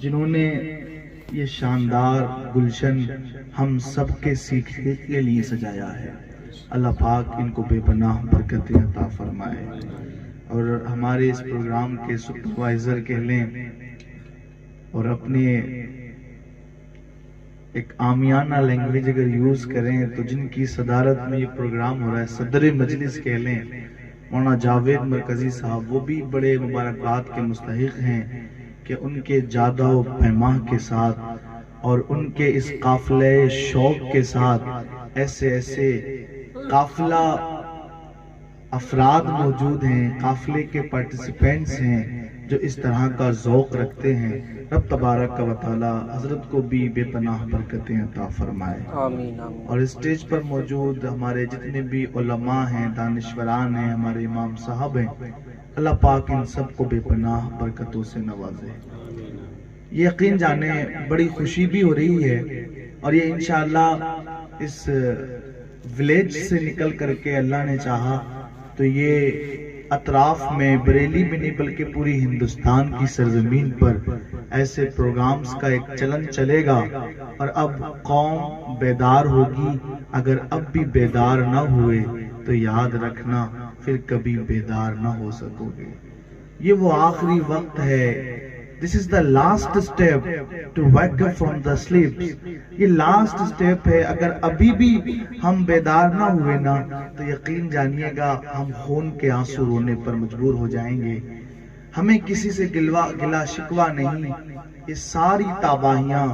جنہوں نے یہ شاندار گلشن ہم سب کے سیکھنے کے لیے سجایا ہے، اللہ پاک ان کو بے پناہ برکتیں عطا فرمائے۔ اور ہمارے اس پروگرام کے سپروائزر کہہ لیں اور اپنے ایک عامیانہ لینگویج اگر یوز کریں تو جن کی صدارت میں یہ پروگرام ہو رہا ہے، صدر مجلس کہہ لیں مولانا جاوید مرکزی صاحب، وہ بھی بڑے مبارکباد کے مستحق ہیں کہ ان کے جادہ و پیماہ کے ساتھ اور ان کے اس قافلے شوق کے ساتھ ایسے قافلہ افراد موجود ہیں، قافلے کے پارٹیسپینٹس ہیں جو اس طرح کا ذوق رکھتے ہیں۔ رب تبارک و تعالی حضرت کو بھی بے پناہ برکتیں عطا فرمائے۔ آمین آمین۔ اور اسٹیج پر موجود ہمارے جتنے بھی علماء ہیں، دانشوران ہیں، ہمارے امام صاحب ہیں، اللہ پاک ان سب کو بے پناہ برکتوں سے نوازے۔ یہ یقین جانے بڑی خوشی بھی ہو رہی ہے، اور یہ انشاءاللہ اس ولیج سے نکل کر کے اللہ نے چاہا تو یہ اطراف میں بریلی میں نہیں بلکہ پوری ہندوستان کی سرزمین پر ایسے پروگرامز کا ایک چلن چلے گا، اور اب قوم بیدار ہوگی۔ اگر اب بھی بیدار نہ ہوئے تو یاد رکھنا پھر کبھی بیدار نہ ہو سکو گے۔ یہ وہ آخری وقت ہے، This is the last step to wake up from the sleep۔ یہ لاسٹ سٹیپ ہے۔ اگر ابھی بھی ہم بیدار نہ ہوئے نا تو یقین جانیے گا ہم خون کے آنسو رونے پر مجبور ہو جائیں گے۔ ہمیں کسی سے گلا شکوہ نہیں۔ یہ ساری تباہیاں،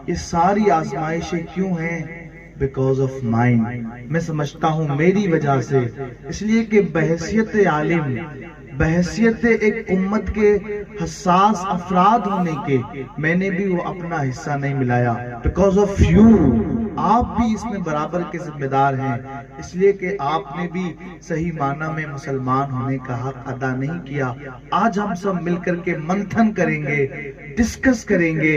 یہ ساری آزمائشیں کیوں ہیں؟ Because of mind. میں سمجھتا ہوں میری وجہ سے، اس لیے کہ بحیثیت عالم، بحیثیت ایک امت کے حساس افراد ہونے کے، میں نے بھی وہ اپنا حصہ نہیں ملایا۔ بیکاز آف یو، آپ بھی اس میں برابر کے ذمہ دار ہیں، اس لیے کہ آپ نے بھی صحیح معنی میں مسلمان ہونے کا حق ادا نہیں کیا۔ آج ہم سب مل کر کے منتھن کریں گے، ڈسکس کریں گے،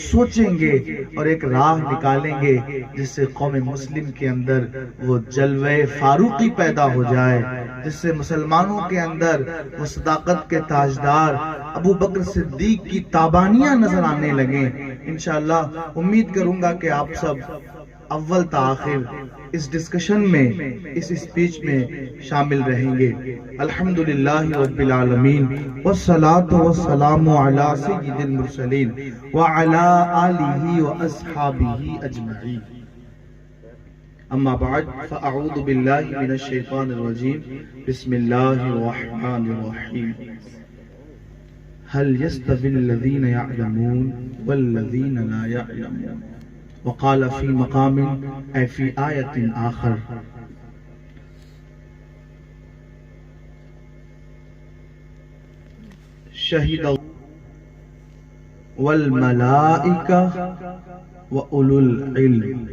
سوچیں گے اور ایک راہ نکالیں گے جس سے قوم مسلم کے اندر وہ جلوہ فاروقی پیدا ہو جائے، جس سے مسلمانوں کے اندر وہ صداقت کے تاجدار ابو بکر صدیق کی تابانیاں نظر آنے لگیں۔ انشاءاللہ امید کروں گا کہ آپ سب اول تا آخر اس ڈسکشن میں، اس اسپیچ میں شامل رہیں گے۔ الحمدللہ رب العالمین، والصلاة والسلام علی سید المرسلین وعلی آلہ واصحابہ اجمعین۔ اما بعد فاعوذ باللہ من الشیطان الرجیم، بسم اللہ الرحمن الرحیم۔ هل يستوي الذين يعلمون والذين لا يعلمون؟ وقال في مقام أي في آية آخر شهد والملائكة وأولو العلم۔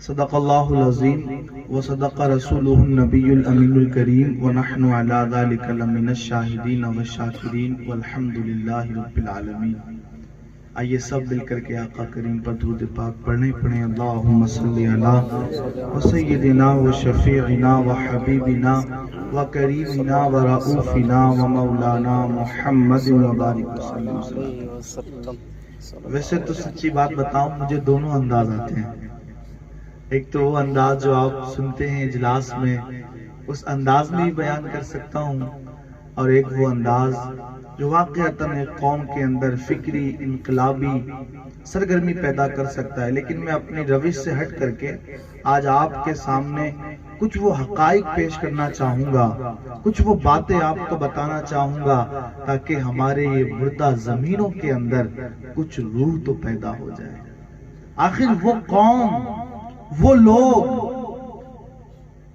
صدق اللہ العظیم وصدق رسولہ النبی الامین الکریم ونحن علی ذلک لمن الشاہدین والشاکرین والحمدللہ رب العالمین۔ آئیے سب مل کر کے آقا کریم پر درود پاک پڑھیں۔ اللہم صلی علی وسیدنا وشفیعنا وحبیبنا وکریمنا ورؤوفنا ومولانا محمد وبارک وسلم۔ ویسے تو سچی بات بتاؤں، مجھے دونوں انداز آتے ہیں۔ ایک تو وہ انداز جو آپ سنتے ہیں اجلاس میں، اس انداز میں ہی بیان کر سکتا ہوں، اور ایک وہ انداز جو واقعتاً ایک قوم کے اندر فکری انقلابی سرگرمی پیدا کر سکتا ہے۔ لیکن میں اپنی روش سے ہٹ کر کے آج آپ کے سامنے کچھ وہ حقائق پیش کرنا چاہوں گا، کچھ وہ باتیں آپ کو بتانا چاہوں گا تاکہ ہمارے یہ مردہ زمینوں کے اندر کچھ روح تو پیدا ہو جائے۔ آخر وہ قوم، وہ لوگ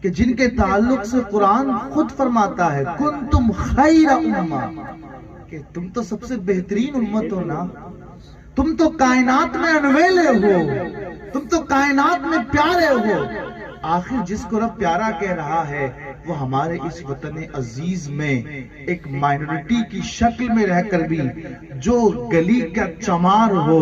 کہ جن کے تعلق سے قرآن خود فرماتا ہے کنتم خیر امہ، کہ تم تو سب سے بہترین امت ہو نا، تم تو کائنات میں انویلے ہو، تم تو کائنات میں پیارے ہو۔ آخر جس کو رب پیارا کہہ رہا ہے وہ ہمارے اس وطن عزیز میں ایک مائنورٹی کی شکل میں رہ کر بھی جو گلی کا چمار ہو،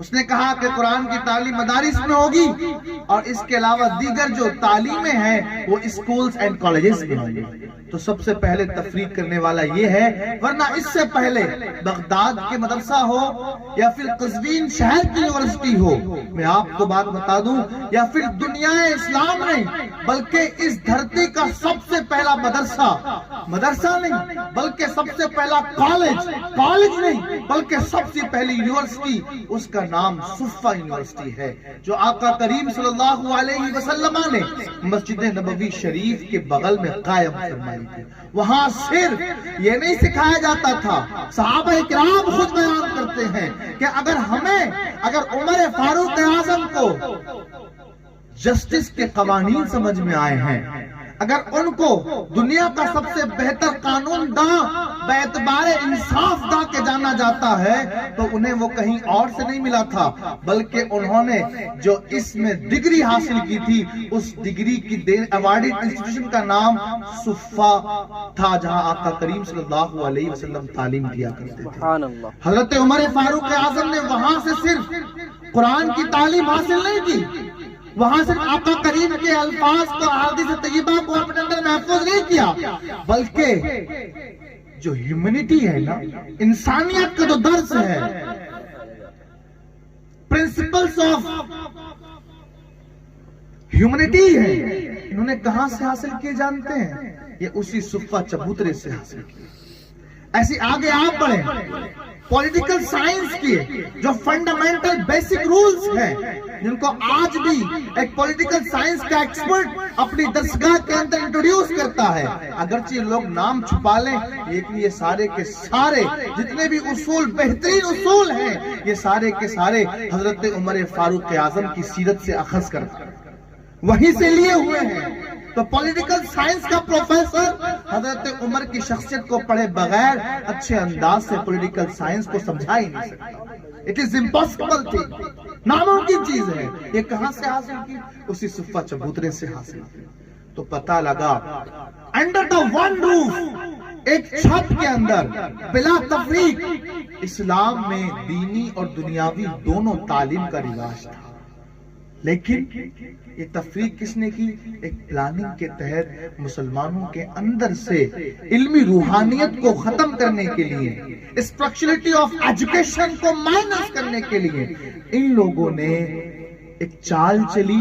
اس نے کہا کہ قرآن کی تعلیم مدارس میں ہوگی اور اس کے علاوہ دیگر جو تعلیمیں ہیں وہ اسکولز اینڈ کالجز میں ہوں گی. تو سب سے پہلے تفریق کرنے والا یہ ہے، ورنہ اس سے پہلے بغداد کے مدرسہ ہو یا پھر قزوین شہر کی یونیورسٹی ہو، میں آپ کو بات بتا دوں، یا پھر دنیا اسلام نہیں بلکہ اس دھرتی کا سب سے پہلا مدرسہ نہیں بلکہ سب سے پہلا کالج نہیں بلکہ سب سے پہلی یونیورسٹی، اس کا نام صفہ یونیورسٹی ہے، جو آقا کریم صلی اللہ علیہ وسلم نے مسجد نبوی شریف کے بغل میں قائم فرمائی تھی. وہاں صرف یہ نہیں سکھایا جاتا تھا، صحابہ کرام خود بیان کرتے ہیں کہ اگر عمر فاروق اعظم کو جسٹس کے قوانین سمجھ میں آئے ہیں، اگر ان کو دنیا کا سب سے بہتر قانون داں باعتبار انصاف داں کے جانا جاتا ہے، تو انہیں وہ کہیں اور سے نہیں ملا تھا، بلکہ انہوں نے جو اس میں ڈگری حاصل کی تھی، اس ڈگری کی ایوارڈڈ انسٹیٹیوشن کا نام صفہ تھا، جہاں آقا کریم صلی اللہ علیہ وسلم تعلیم دیا کرتے تھے. حضرت عمر فاروق اعظم نے وہاں سے صرف قرآن کی تعلیم حاصل نہیں کی، وہاں صرف آقا کریم کے الفاظ کو، احادیث طیبہ کو اپنے اندر محفوظ نہیں کیا، بلکہ جو ہیومنٹی ہے نا، انسانیت کا جو درس ہے، پرنسپلز آف ہیومنٹی ہے، انہوں نے کہاں سے حاصل کیے جانتے ہیں؟ یہ اسی صفہ چبوترے سے حاصل کیے. ایسی آگے آپ بڑھیں، پولیٹیکل سائنس کی جو فنڈامنٹل بیسک رولز ہیں، جن کو آج بھی ایک پولیٹیکل سائنس کا ایکسپرٹ اپنی درسگاہ کے اندر انٹروڈیوس کرتا ہے، اگرچہ لوگ نام چھپا لیں، لیکن یہ سارے کے سارے جتنے بھی اصول، بہترین اصول ہیں، یہ سارے کے سارے حضرت عمر فاروق اعظم کی سیرت سے اخذ کرتے ہیں، وہیں سے لیے ہوئے ہیں. تو پولیٹیکل سائنس کا پروفیسر حضرت عمر کی شخصیت کو پڑھے بغیر اچھے انداز سے پولیٹیکل سائنس کو سمجھا ہی نہیں سکتا. اٹ از امپاسبل تھنگ، ناممکن چیز ہے. یہ کہاں سے حاصل کی؟ اسی صفہ چبوترے سے حاصل کی. تو پتہ لگا انڈر دا ون روف، ایک چھت کے اندر بلا تفریق اسلام میں دینی اور دنیاوی دونوں تعلیم کا رواج تھا. لیکن یہ تفریق کس نے کی؟ ایک پلاننگ کے تحت مسلمانوں کے اندر سے علمی روحانیت کو ختم کرنے کے لیے، اسپرچولیٹی آف ایجوکیشن کو مائنس کرنے کے لیے ان لوگوں نے ایک چال چلی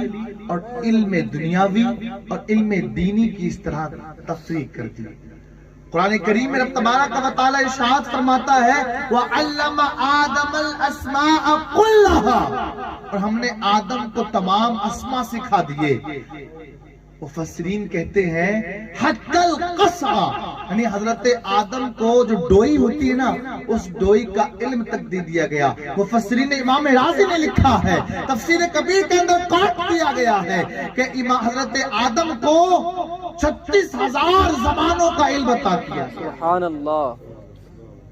اور علم دنیاوی اور علم دینی کی اس طرح تفریق کر دی. قرآن کریم میں رب تبارک و تعالی ارشاد فرماتا ہے وَعَلَّمَ آدَمَ الْأَسْمَاءَ كُلَّهَا، اور ہم نے آدم کو تمام اسماء سکھا دیے. مفسرین کہتے ہیں حتی القصع، یعنی حضرت آدم کو جو ڈوئی ہوتی ہے نا، اس ڈوئی کا علم تک دے دیا گیا. مفسرین امام رازی نے لکھا ہے، تفسیر کبیر کے اندر کاٹ دیا گیا ہے کہ حضرت آدم کو 36,000 زبانوں کا علم عطا کیا. سبحان اللہ.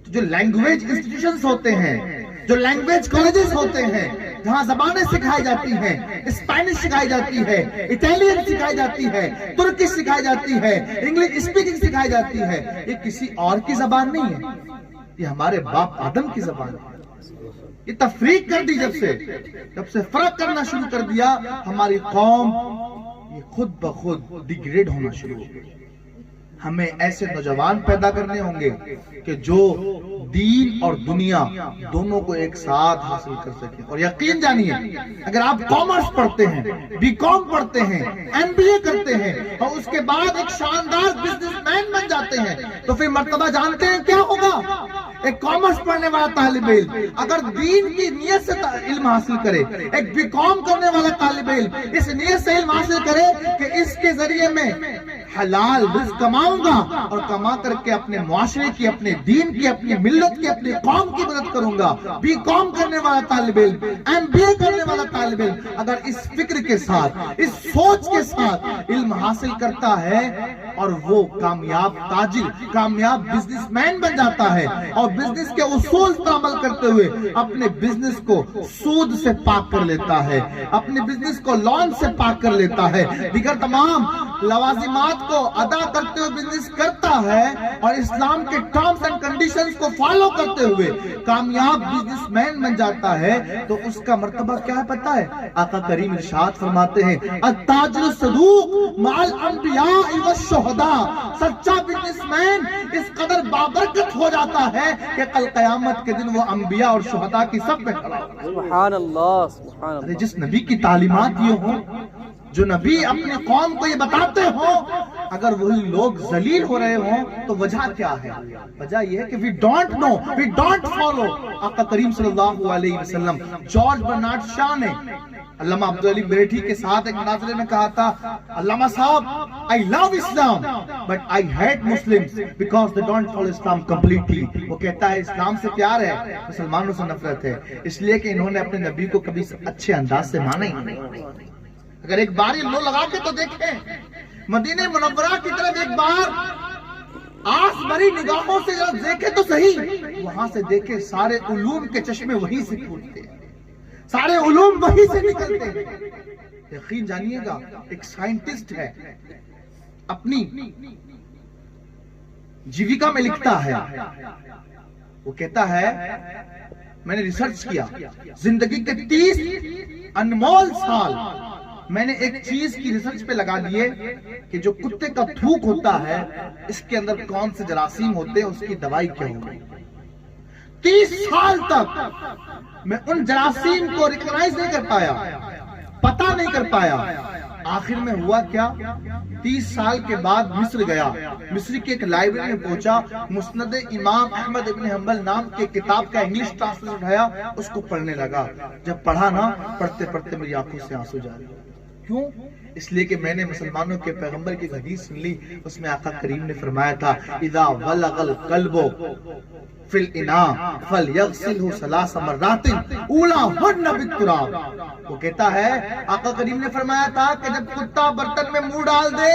جو لینگویج انسٹیٹیوشنز ہوتے ہیں، جو لینگویج کالجز ہوتے ہیں، جہاں زبانیں سکھائی جاتی ہیں، اسپینش سکھائی جاتی ہے، اٹیلین سکھائی جاتی ہے، ترکی سکھائی جاتی ہے، انگلش اسپیکنگ سکھائی جاتی ہے، یہ کسی اور کی زبان نہیں ہے، یہ ہمارے باپ آدم کی زبان ہے. یہ تفریق کر دی جب سے فرق کرنا شروع کر دیا، ہماری قوم یہ خود بخود ڈیگریڈ ہونا شروع ہو گئی. ہمیں ایسے نوجوان پیدا کرنے ہوں گے کہ جو دین اور دنیا دونوں کو ایک ساتھ حاصل کر سکیں. اور یقین جانیے، اگر آپ کامرس پڑھتے ہیں، بی کام پڑھتے ہیں، ایم بی اے کرتے ہیں اور اس کے بعد ایک شاندار بزنس مین بن جاتے ہیں، تو پھر مرتبہ جانتے ہیں کیا ہوگا؟ ایک کامرس پڑھنے والا طالب علم اگر دین کی نیت سے علم حاصل کرے، ایک بی کام کرنے والا طالب علم اس نیت سے علم حاصل کرے کہ اس کے ذریعے میں حلال رزق کماؤں گا اور کما کر کے اپنے معاشرے کی، اپنے دین کی، اپنی ملت کی، اپنی قوم کی مدد کروں گا. بی کام کرنے والا طالب علم، ایم بی اے کرنے والا طالب علم اگر اس فکر کے ساتھ، اس سوچ کے ساتھ علم حاصل کرتا ہے اور وہ کامیاب تاجر، کامیاب بزنس مین بن جاتا ہے اور بزنس کے اصول پر عمل کرتے ہوئے اپنے بزنس کو سود سے پاک کر لیتا ہے، اپنے بزنس کو لون سے پاک کر لیتا ہے، دیگر تمام لوازمات کو ادا کرتے ہوئے بزنس کرتا ہے اور اسلام کے ٹرمز اینڈ کنڈیشنز کو فالو کرتے ہوئے کامیاب بزنس مین بن جاتا ہے، تو اس کا مرتبہ کیا ہے پتہ ہے؟ آقا کریم ارشاد فرماتے ہیں التاجر الصدوق مع الانبیاء والشہداء، سچا بزنس مین اس قدر بابرکت ہو جاتا ہے کہ کل قیامت کے دن وہ انبیاء اور شہداء کی صف میں کھڑا ہوگا۔ سبحان اللہ سبحان اللہ۔ جس نبی کی تعلیمات یہ ہوں، جو نبی اپنے قوم کو یہ بتاتے ہوں، اگر وہی لوگ ذلیل ہو رہے ہوں تو وجہ کیا ہے؟ وجہ یہ ہے کہ we don't know, we don't follow۔ آقا کریم صلی اللہ علیہ وسلم جارج برنارڈ شاہ نے علامہ عبدالعلی بریٹھی کے ساتھ ایک مناظرے میں کہا تھا، علامہ صاحب I love Islam but I hate Muslims because they don't follow Islam completely۔ وہ کہتا ہے اسلام سے پیار ہے، مسلمانوں سے نفرت ہے، اس لیے کہ انہوں نے اپنے نبی کو کبھی اچھے انداز سے مانا ہی نہیں۔ اگر ایک بار یہ لو لگا کے تو دیکھیں، مدینہ منورہ کی طرف ایک بار آس بھری نگاہوں سے جب دیکھیں تو صحیح، وہاں سے دیکھیں سارے علوم کے چشمے وہیں سے پھوٹتے ہیں، سارے علوم وہیں سے نکلتے ہیں۔ یقین جانیے گا، ایک سائنٹسٹ ہے، اپنی جیویکا میں لکھتا ہے، وہ کہتا ہے میں نے ریسرچ کیا، زندگی کے 30 انمول سال میں نے ایک چیز کی ریسرچ پہ لگا دیے کہ جو کتے کا تھوک ہوتا ہے اس کے اندر کون سے جراثیم ہوتے ہیں، اس کی دوائی کیا ہوگی۔ 30 سال تک میں ان جراثیم کو ریکگنائز نہیں کر پایا، پتہ نہیں کر پایا۔ آخر میں ہوا کیا، 30 سال کے بعد مصر گیا، مصر کی ایک لائبریری میں پہنچا، مسند امام احمد ابن حنبل نام کے کتاب کا انگلش ٹرانسلیشن اٹھایا، اس کو پڑھنے لگا۔ جب پڑھا نا، پڑھتے پڑھتے میری آنکھوں سے آنسو جا رہے۔ کیوں؟ اس لیے کہ میں نے مسلمانوں کے پیغمبر کی حدیث سن لی، اس میں آقا کریم نے فرمایا تھا اذا ولغ القلب فی الاناء فلیغسلہ 3 مرات اولاہن بالتراب۔ وہ کہتا ہے آقا کریم نے فرمایا تھا کہ جب کتا برتن میں منہ ڈال دے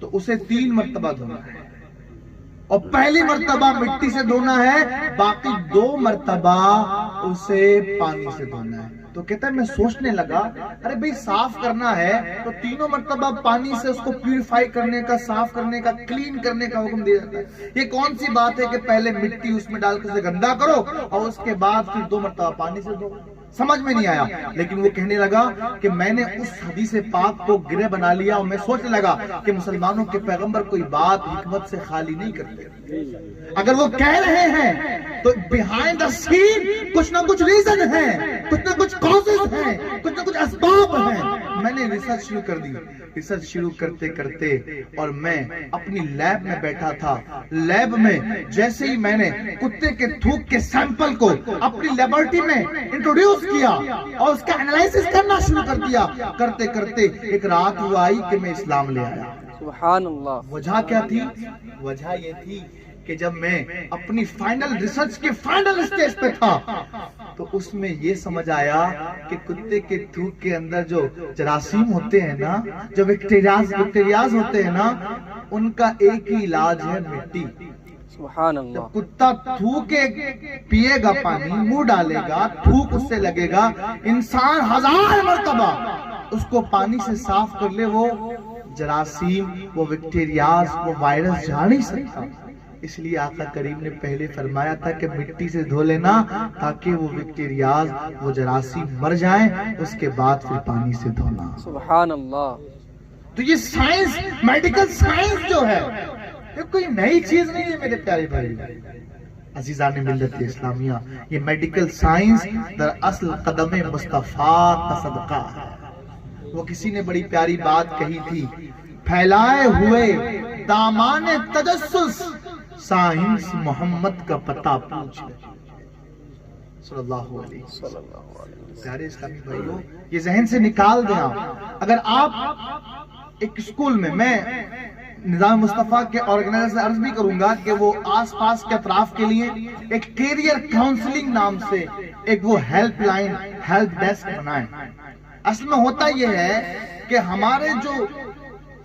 تو اسے 3 مرتبہ دھونا ہے، اور پہلی مرتبہ مٹی سے دھونا ہے، باقی 2 مرتبہ اسے پانی سے دھونا ہے۔ تو کہتا ہے میں سوچنے لگا، ارے بھئی صاف کرنا ہے تو 3 مرتبہ پانی سے اس کو پیوریفائی کرنے کا، صاف کرنے کا، کلین کرنے کا حکم دیا جاتا ہے۔ یہ کون سی بات ہے کہ پہلے مٹی اس میں ڈال کر اسے گندا کرو اور اس کے بعد پھر 2 مرتبہ پانی سے دھو؟ سمجھ میں نہیں آیا۔ لیکن وہ کہنے لگا کہ میں نے اس حدیث پاک کو گرہ بنا لیا اور میں سوچنے لگا کہ مسلمانوں کے پیغمبر کوئی بات حکمت سے خالی نہیں کرتے، اگر وہ کہہ رہے ہیں تو بیہائنڈ دا سین کچھ نہ کچھ ریزن ہے، کچھ نہ کچھ کازز ہیں، کچھ نہ کچھ اسباب ہیں۔ میں نے ریسرچ شروع کر دی، ریسرچ شروع کرتے کرتے اور میں اپنی لیب میں بیٹھا تھا، لیب میں جیسے ہی میں نے کتے کے تھوک کے سیمپل کو اپنی لیبارٹری میں انٹروڈیوس کیا اور اس کا انالائسس کرنا شروع کر دیا، کرتے کرتے ایک رات وہ آئی کہ میں اسلام لے آیا۔ سبحان اللہ۔ وجہ کیا تھی؟ وجہ یہ تھی کہ جب میں اپنی فائنل ریسرچ کے فائنل اسٹیج پہ تھا تو اس میں یہ سمجھ آیا کہ کتے کے تھوک کے اندر جو جراثیم ہوتے ہیں نا، جو بیکٹیریاز ہوتے ہیں نا، ان کا ایک ہی علاج ہے مٹی۔ سبحان اللہ۔ جب کتا تھوکے پیے گا پانی، منہ ڈالے گا، تھوک اس سے لگے گا، انسان 1000 مرتبہ اس کو پانی سے صاف کر لے، وہ جراثیم، وہ بیکٹیریاز، وہ وائرس جا نہیں سکتا۔ اس لیے آقا کریم نے پہلے فرمایا تھا کہ مٹی سے دھو لینا تاکہ وہ بیکٹیریاز، وہ جراثیم مر جائیں، اس کے بعد پھر پانی سے دھونا۔ سبحان اللہ۔ تو یہ سائنس، میڈیکل سائنس جو ہے، یہ کوئی نئی چیز نہیں ہے میرے پیارے بھائی عزیزان ملت اسلامیہ۔ یہ میڈیکل سائنس دراصل قدم مصطفیٰ کا صدقہ ہے۔ وہ کسی نے بڑی پیاری بات کہی تھی، پھیلائے ہوئے دامان تجسس سائنس محمد کا پتہ پوچھ صلی اللہ علیہ وسلم۔ پیارے اسلامی بھائیوں، یہ ذہن سے نکال دیں آپ، اگر آپ ایک اسکول میں نظام مصطفیٰ کے آرگنائزر سے عرض بھی کروں گا کہ وہ آس پاس کے اطراف کے لیے ایک کیریئر کاؤنسلنگ نام سے ایک وہ ہیلپ لائن، ہیلپ ڈیسک بنائیں۔ اصل میں ہوتا یہ ہے کہ ہمارے جو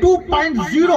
2.0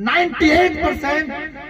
98%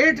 8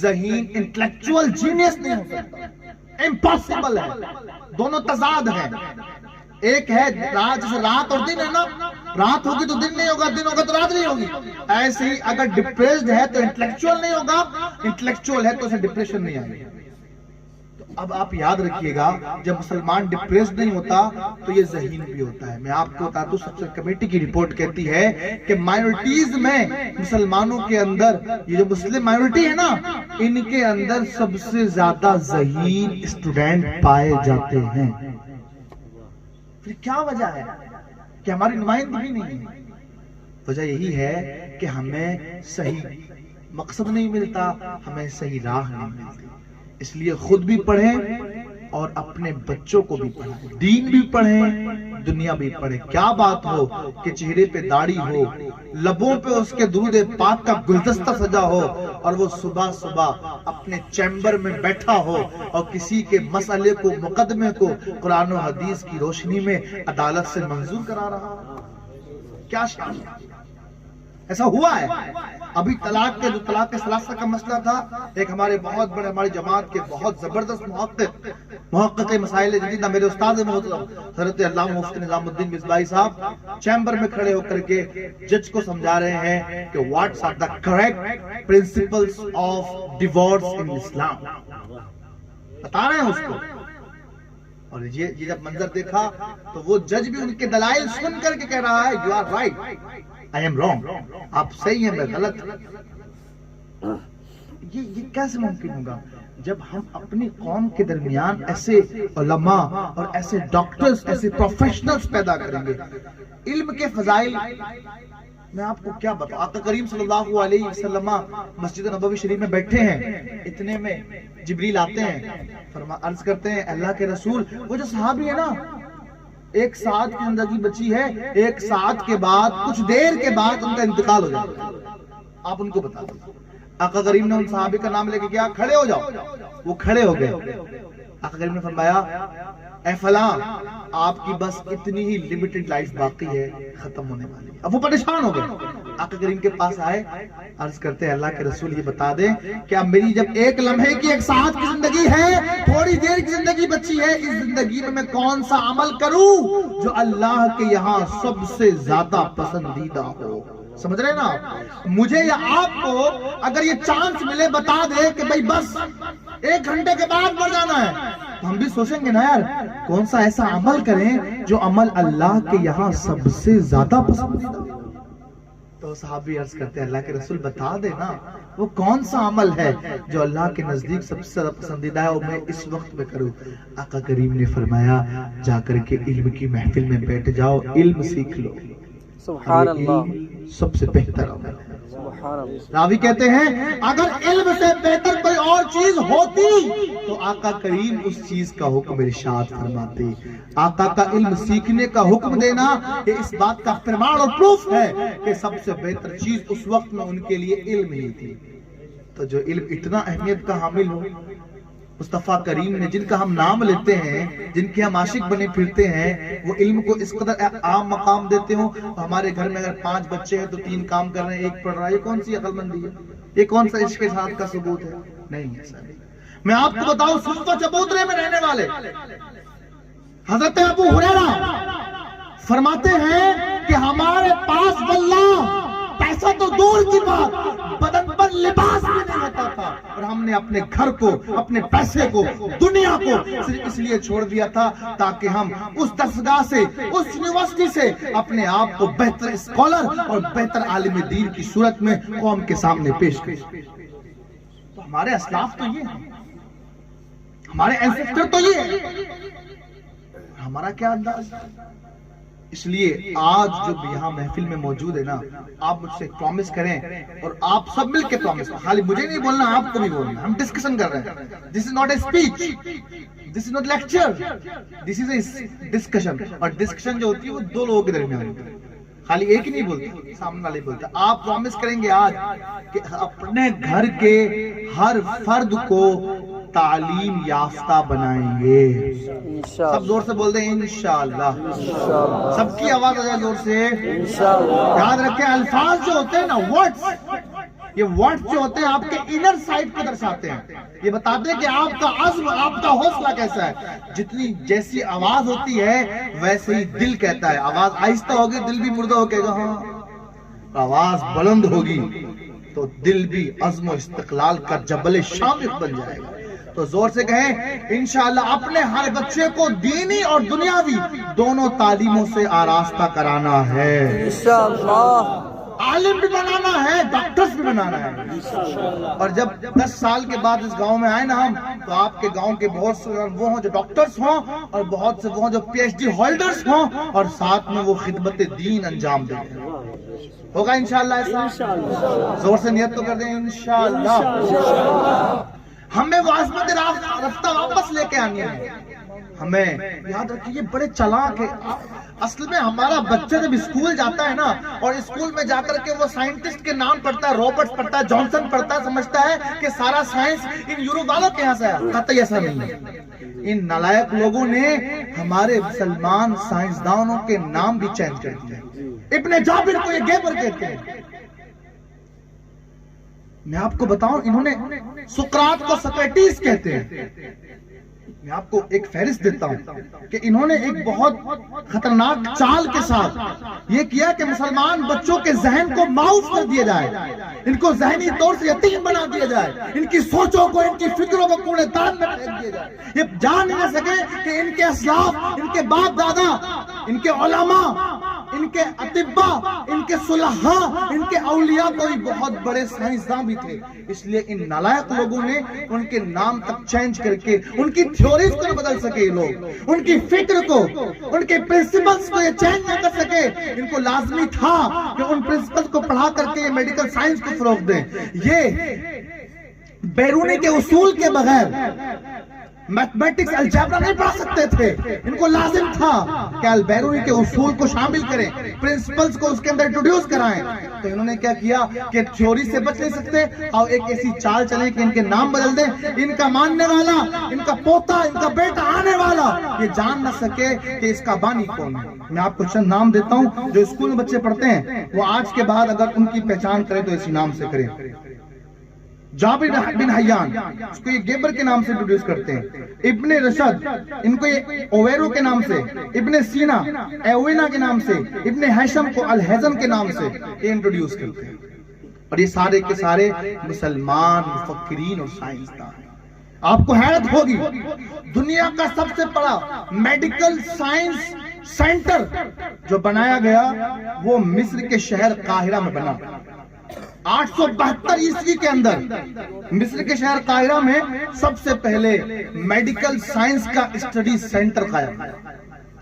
ذہین انٹلیکچوئل جینیس نہیں ہو سکتا، امپاسبل ہے، دونوں تضاد ہیں. ایک ہے رات، جیسے رات اور دن ہے نا، رات ہوگی تو دن نہیں ہوگا، دن ہوگا تو رات نہیں ہوگی. ایسے ہی اگر ڈپریسڈ ہے تو انٹلیکچوئل نہیں ہوگا، انٹلیکچوئل ہے تو اسے ڈپریشن نہیں آئے گا. اب آپ یاد رکھیے گا، جب مسلمان ڈپریسڈ نہیں ہوتا تو یہ ذہین بھی ہوتا ہے. میں آپ کو بتاتا ہوں، سیکٹر کمیٹی کی رپورٹ کہتی ہے کہ مائنورٹیز میں مسلمانوں کے اندر، یہ جو مسلم مائنورٹی ہے نا، ان کے اندر سب سے زیادہ ذہین اسٹوڈنٹ پائے جاتے ہیں. پھر کیا وجہ ہے کہ ہماری نمائندگی نہیں ہے؟ وجہ یہی ہے کہ ہمیں صحیح مقصد نہیں ملتا، ہمیں صحیح راہ نہیں ملتی. اس لیے خود بھی پڑھیں اور اپنے بچوں کو بھی پڑھیں، دین بھی پڑھیں، دنیا بھی پڑھیں. کیا بات ہو کہ چہرے پہ داڑھی ہو، لبوں پہ اس کے درود پاک کا گلدستہ سجا ہو، اور وہ صبح صبح اپنے چیمبر میں بیٹھا ہو اور کسی کے مسئلے کو، مقدمے کو قرآن و حدیث کی روشنی میں عدالت سے منظور کرا رہا ہو. کیا شان ہے؟ ایسا ہوا ہے. ابھی طلاق کے جو طلاق کے ثلاثہ کا مسئلہ تھا، ایک ہمارے بہت بڑے، ہماری جماعت کے بہت زبردست محقق مسائل جدید، میرے استاد محترم حضرت علامہ مفتی نظام الدین مصباحی صاحب چیمبر میں کھڑے ہو کر کے جج کو سمجھا رہے ہیں کہ what's are the correct principles of divorce in Islam, بتا رہے ہیں اس کو. اور یہ جب منظر دیکھا تو وہ جج بھی ان کے دلائل سن کر کے کہہ رہا ہے you are right, I am wrong، آپ صحیح ہیں، میں غلط. یہ کیسے ممکن ہوگا جب ہم اپنی قوم کے درمیان ایسے علماء اور ایسے ڈاکٹرز، ایسے پروفیشنلز پیدا کریں گے. علم کے فضائل میں آپ کو کیا بتاؤں. آقا کریم صلی اللہ علیہ وسلم مسجد نبوی شریف میں بیٹھے ہیں، اتنے میں جبریل آتے ہیں، عرض کرتے ہیں اللہ کے رسول، وہ جو صحابی ہے نا، ایک ساتھ کی زندگی بچی ہے، ایک ساتھ کے بعد کچھ دیر کے بعد ان کا انتقال ہو جائے گا، آپ ان کو بتا دیں. آقا کریم نے ان صحابی کا نام لے کے کیا، کھڑے ہو جاؤ. وہ کھڑے ہو گئے. آقا کریم نے فرمایا اے فلاں، آپ کی بس اتنی ہی لمیٹڈ لائف باقی ہے، ختم ہونے والی. اب وہ پریشان ہو گئے، آقا کریم کے پاس آئے، عرض کرتے ہیں اللہ کے رسول یہ بتا دیں کہ اب میری جب ایک لمحے کی، ایک ساتھ کی زندگی ہے، تھوڑی دیر کی زندگی بچی ہے، اس زندگی میں کون سا عمل کروں جو اللہ کے یہاں سب سے زیادہ پسندیدہ ہو. سمجھ رہے نا؟ مجھے یا آپ کو اگر یہ چانس ملے، بتا دے کہ بھائی بس 1 گھنٹے کے بعد مر جانا ہے، تو ہم بھی سوچیں گے نا یار کون سا ایسا عمل کریں جو عمل اللہ کے یہاں سب سے زیادہ پسندیدہ. تو صحابی عرض کرتے ہیں اللہ کے رسول بتا دے نا وہ کون سا عمل ہے جو اللہ کے نزدیک سب سے زیادہ پسندیدہ ہے اور میں اس وقت میں کروں. آقا کریم نے فرمایا جا کر کے علم کی محفل میں بیٹھ جاؤ، علم سیکھ لو. سبحان اللہ، سب سے بہتر عمل ہے. سبحان اللہ. راوی کہتے ہیں اگر علم سے بہتر کوئی اور چیز ہوتی تو آقا کریم اس چیز کا حکم ارشاد فرماتے. آقا کا علم سیکھنے کا حکم دینا یہ اس بات کا پرمان اور پروف ہے کہ سب سے بہتر چیز اس وقت میں ان کے لیے علم ہی تھی. تو جو علم اتنا اہمیت کا حامل ہو، مصطفیٰ کریم نے جن کا ہم نام لیتے ہیں، جن کے ہم عاشق بنے پھرتے ہیں، وہ علم کو اس قدر عام مقام دیتے ہوں. ہمارے گھر میں اگر 5 بچے ہیں تو 3 کام کر رہے ہیں، 1 پڑھ رہا ہے، یہ کون سی عقل مندی ہے؟ یہ کون سا عشق ساتھ کا ثبوت ہے؟ نہیں ایسا نہیں. میں آپ کو بتاؤں صفہ چبوترے میں رہنے والے حضرت ابو ہریرہ فرماتے ہیں کہ ہمارے پاس واللہ پیسہ تو دور کی بات، بدن پر لباس بھی نہیں ہوتا تھا، اور ہم نے اپنے گھر کو، اپنے پیسے کو، دنیا کو صرف اس لیے چھوڑ دیا تھا تاکہ ہم اس درسگاہ سے، اس یونیورسٹی سے اپنے آپ کو بہتر اسکالر اور بہتر عالم دین کی صورت میں قوم کے سامنے پیش کریں. تو ہمارے اسلاف تو یہ ہیں، ہمارے اینسیسٹر تو یہ ہیں، ہمارا کیا انداز. اس لیے آج جو بھی یہاں محفل میں موجود ہے نا، آپ مجھ سے پرومس کریں اور آپ سب مل کے پرومس کریں. خالی مجھے نہیں بولنا، آپ کو بھی بولنا. ہم ڈسکشن کر رہے ہیں. This is not a speech, this is not lecture, this is a discussion. اور ڈسکشن جو ہوتی ہے وہ 2 لوگوں کے درمیان ہوتی ہے، خالی ایک ہی نہیں بولتا، سامنے والے بولتا. آپ پرومس کریں گے آج کہ اپنے گھر کے ہر فرد کو تعلیم یافتہ بنائیں گے. سب زور سے بول دیں انشاءاللہ. سب کی آواز آ جائے زور سے. یاد رکھیں الفاظ جو ہوتے ہیں نا، ورڈز، یہ ورڈ جو ہوتے ہیں آپ کے انر سائڈ کو درشاتے ہیں، یہ بتاتے ہیں کہ آپ کا عزم، آپ کا حوصلہ کیسا ہے۔ جتنی جیسی آواز ہوتی ہے ویسے ہی دل کہتا ہے۔ آواز آہستہ ہوگی دل بھی مردہ ہو کہے گا ہاں، آواز بلند ہوگی تو دل بھی عزم و استقلال کا جبل شامخ بن جائے گا۔ تو زور سے کہیں انشاءاللہ اپنے ہر بچے کو دینی اور دنیاوی دونوں تعلیموں سے آراستہ کرانا ہے، انشاءاللہ عالم بھی بنانا ہے، ڈاکٹرز بھی بنانا ہے۔ اور جب 10 سال کے بعد اس گاؤں میں آئے نا ہم، تو آپ کے گاؤں کے بہت سے وہ ہوں جو ڈاکٹرز ہوں، اور بہت سے وہ ہوں جو پی ایچ ڈی ہولڈرز ہوں، اور ساتھ میں وہ خدمت دین انجام دیں۔ ہوگا انشاءاللہ ایسا؟ زور سے نیت تو کر دیں انشاءاللہ۔ ہمیں وہ عظمت رفتہ واپس لے کے آنی ہے۔ ہمیں یاد رکھیے یہ بڑے چلاک ہے۔ اصل میں ہمارا بچہ جب اسکول جاتا ہے نا، اور اسکول میں جا کر کے وہ سائنٹسٹ کے نام پڑھتا ہے، روبرٹس پڑھتا ہے، جانسن پڑھتا ہے، سمجھتا ہے کہ سارا سائنس ان یورپ والوں کے یہاں سے ہے۔ قطعی ایسا نہیں ہے۔ ان نالائق لوگوں نے ہمارے مسلمان سائنسدانوں کے نام بھی چینج کر دیے۔ ابن جابر کو یہ گیبر کہتے ہیں۔ میں آپ کو بتاؤں، انہوں نے سقراط کو سکریٹیس کہتے ہیں۔ میں آپ کو ایک فہرست دیتا ہوں کہ انہوں نے ایک بہت خطرناک چال کے ساتھ یہ کیا کہ مسلمان بچوں کے ذہن کو معاف کر دیا جائے، ان کو ذہنی طور سے یتیم بنا دیا جائے، ان کی سوچوں کو، ان کی فکروں کو کوڑے دان میں پھینک دیا جائے۔ یہ جان نہیں سکے کہ ان کے اسلاف، ان کے باپ دادا، ان کے علماء، ان کے اطباء، ان کے صلحاء، ان کے اولیاء کوئی بہت بڑے سائنسداں بھی تھے۔ اس لیے ان نالائق لوگوں نے ان کے نام تک چینج کر کے ان کی تھیوریز کو نہ بدل سکے، یہ لوگ ان کی فکر کو، ان کے پرنسپلز کو یہ چینج نہ کر سکے۔ ان کو لازمی تھا کہ ان پرنسپلز کو پڑھا کر کے میڈیکل سائنس کو فروغ دیں۔ یہ بیرونی کے اصول کے بغیر میتھمیٹکس الجبرا نہیں پڑھا سکتے تھے۔ ان کو لازم تھا کہ البیرونی کے اصول کو شامل کریں، پرنسپلز کو اس کے اندر انٹروڈیوس کرائیں۔ تو انہوں نے کیا کیا کہ تھیوری سے بچ نہیں سکتے، اور ایک ایسی چال چلیں کہ ان کے نام بدل دیں، ان کا ماننے والا، ان کا پوتا، ان کا بیٹا آنے والا یہ جان نہ سکے کہ اس کا بانی کون ہے۔ میں آپ کو چند نام دیتا ہوں جو اسکول میں بچے پڑھتے ہیں، وہ آج کے بعد اگر ان کی پہچان کریں تو اسی نام سے کریں۔ جابر بن حیان، اس کو یہ گیبر کے نام سے انٹروڈیوس کرتے ہیں۔ ابن رشد، ان کو یہ اویرو کے نام سے، ابن سینا ایوینا کے نام سے، ابن ہیشم کو الہیزن کے نام سے یہ انٹروڈیوس کرتے ہیں۔ اور یہ سارے کے سارے مسلمان مفکرین اور سائنسدان ہیں۔ آپ کو حیرت ہوگی، دنیا کا سب سے بڑا میڈیکل سائنس سینٹر جو بنایا گیا وہ مصر کے شہر قاہرہ میں بنا۔ 872 عیسوی کے اندر مصر کے شہر قاہرہ میں سب سے پہلے میڈیکل سائنس کا اسٹڈی سینٹر قائم ہوا،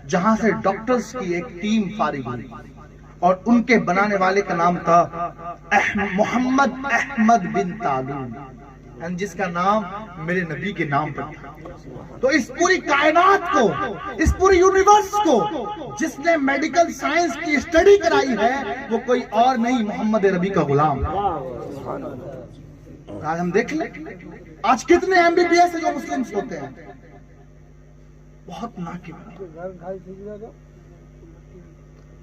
جہاں سے ڈاکٹرز کی ایک ٹیم فارغ ہوئی، اور ان کے بنانے والے کا نام تھا محمد احمد بن طالون، جس کا نام میرے نبی کے نام پر تھا۔ تو اس پوری کائنات کو، اس پوری یونیورس کو جس نے میڈیکل سائنس کی اسٹڈی کرائی ہے وہ کوئی اور نہیں، محمد عربی کا غلام۔ آج ہم دیکھ لیں آج کتنے ایم بی بی ایس جو مسلمز ہوتے ہیں، بہت ناقص۔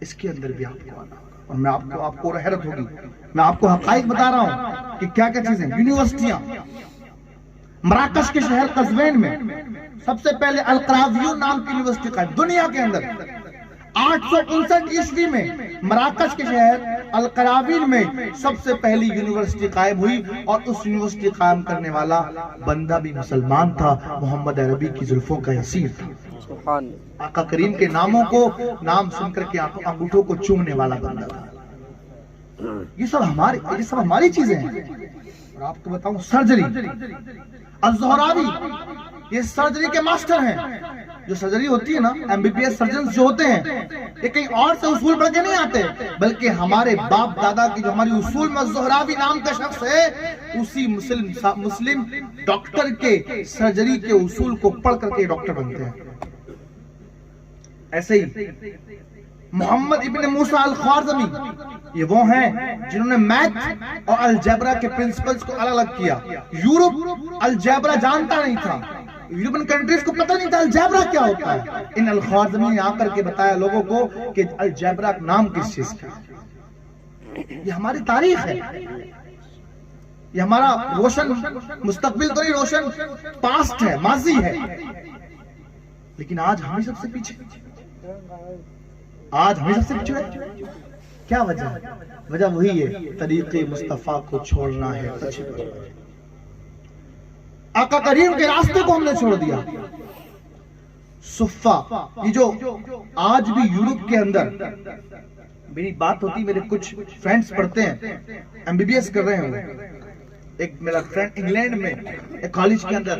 اس کے اندر بھی آپ کو آنا، اور میں آپ کو حیرت ہوگی، میں آپ کو حقائق بتا رہا ہوں کہ کیا کیا چیزیں۔ یونیورسٹیاں، مراکش کے شہر قزوین میں سب سے پہلے القراویون نام کی یونیورسٹی قائم دنیا کے اندر۔ 859 عیسوی میں مراکش کے شہر القراوین میں سب سے پہلی یونیورسٹی قائم ہوئی، اور اس یونیورسٹی قائم کرنے والا بندہ بھی مسلمان تھا، محمد عربی کی زلفوں کا یسیر تھا۔ آقا کریم کے ناموں کو نام سن کر کے انگوٹھوں کو چومنے والا بندہ تھا۔ یہ سب ہماری چیزیں ہیں۔ اور آپ کو بتاؤں، سرجری، الزہراوی یہ سرجری کے ماسٹر ہیں۔ جو سرجری ہوتی ہے نا، M B B S surgeons جو ہوتے ہیں، یہ کہیں اور سے اصول پڑھ کے نہیں آتے، بلکہ ہمارے باپ دادا کی جو ہماری اصول میں الزہراوی نام کا شخص ہے، اسی مسلم ڈاکٹر کے سرجری کے اصول کو پڑھ کر کے ڈاکٹر بنتے ہیں۔ ایسے ہی محمد ابن موسیٰ الخوارزمی، یہ وہ ہیں جنہوں نے میتھ اور الجبرا کے پرنسپلز کو الگ الگ کیا۔ یورپ الجبرا جانتا نہیں تھا، یورپین کنٹریز کو پتہ نہیں تھا الجبرا کیا ہوتا ہے۔ ان الخوارزمی نے آ کر کے بتایا لوگوں کو کہ الجبرا کا نام کس چیز کا ہے۔ یہ ہماری تاریخ ہے۔ یہ ہمارا روشن مستقبل تو نہیں، روشن پاسٹ ہے، ماضی ہے، لیکن آج ہمیں سب سے پیچھے، آج ہمیں سب سے پیچھے ہے۔ کیا وجہ ہے؟ وجہ وہی ہے، طریق مصطفیٰ کو چھوڑنا ہے۔ آقا کریم کے راستے کو ہم نے چھوڑ دیا۔ صفہ، یہ جو آج بھی یورپ کے اندر میری بات ہوتی، میرے کچھ فرینڈز پڑھتے ہیں، ایم بی بی ایس کر رہے ہیں، ایک میرا فرینڈ انگلینڈ میں ایک کالج کے اندر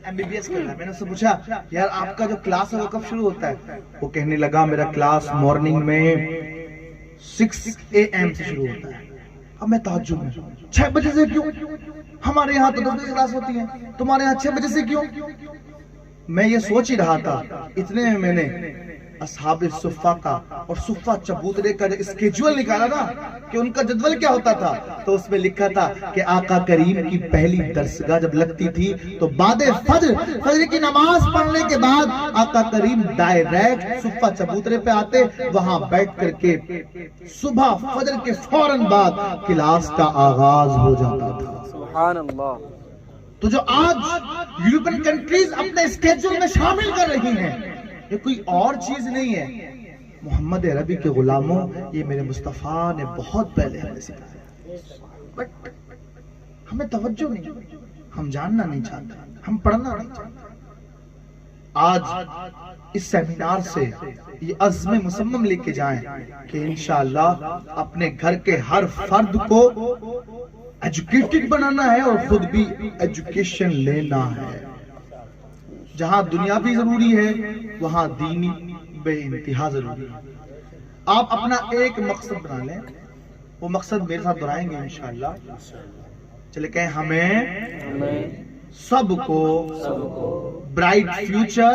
ایم بی بی ایس کر رہا ہے۔ میں نے اس سے پوچھا یار آپ کا جو کلاس ہے وہ کب شروع ہوتا ہے؟ وہ کہنے لگا میرا کلاس مارننگ میں 6 AM سے شروع ہوتا ہے۔ اب میں تعجب میں، 6 بجے سے کیوں؟ ہمارے یہاں تو 10 بجے کلاس ہوتی ہے، تمہارے یہاں 6 بجے سے کیوں؟ میں یہ سوچ ہی رہا تھا، اتنے میں میں نے اصحاب صفہ کا اور صفہ چبوترے کا اسکیجول نکالا نا کہ ان کا جدول کیا ہوتا تھا، تو اس میں لکھا تھا کہ آقا کریم کی پہلی درسگاہ جب لگتی تھی تو بعد فجر کی نماز پڑھنے کے بعد آقا کریم ڈائریکٹ صفہ چبوترے پہ آتے، وہاں بیٹھ کر کے صبح فجر کے فوراً بعد کلاس کا آغاز ہو جاتا تھا۔ سبحان اللہ۔ تو جو آج یورپین کنٹریز اپنے اسکیجول میں شامل کر رہی ہیں، یہ کوئی اور چیز نہیں ہے، محمد عربی کے غلاموں، یہ میرے مصطفیٰ نے بہت پہلے ہمیں سکھایا، بٹ ہمیں توجہ نہیں، ہم جاننا نہیں چاہتے، ہم پڑھنا نہیں چاہتے۔ آج اس سیمینار سے یہ عزم مصمم لے کے جائیں کہ انشاءاللہ اپنے گھر کے ہر فرد کو ایجوکیٹڈ بنانا ہے اور خود بھی ایجوکیشن لینا ہے۔ جہاں دنیا بھی ضروری ہے وہاں دینی بے انتہا ضروری ہے۔ آپ اپنا ایک مقصد بنا لیں، وہ مقصد میرے ساتھ دہرائیں گے انشاءاللہ۔ چلے کہیں ہمیں سب کو bright future,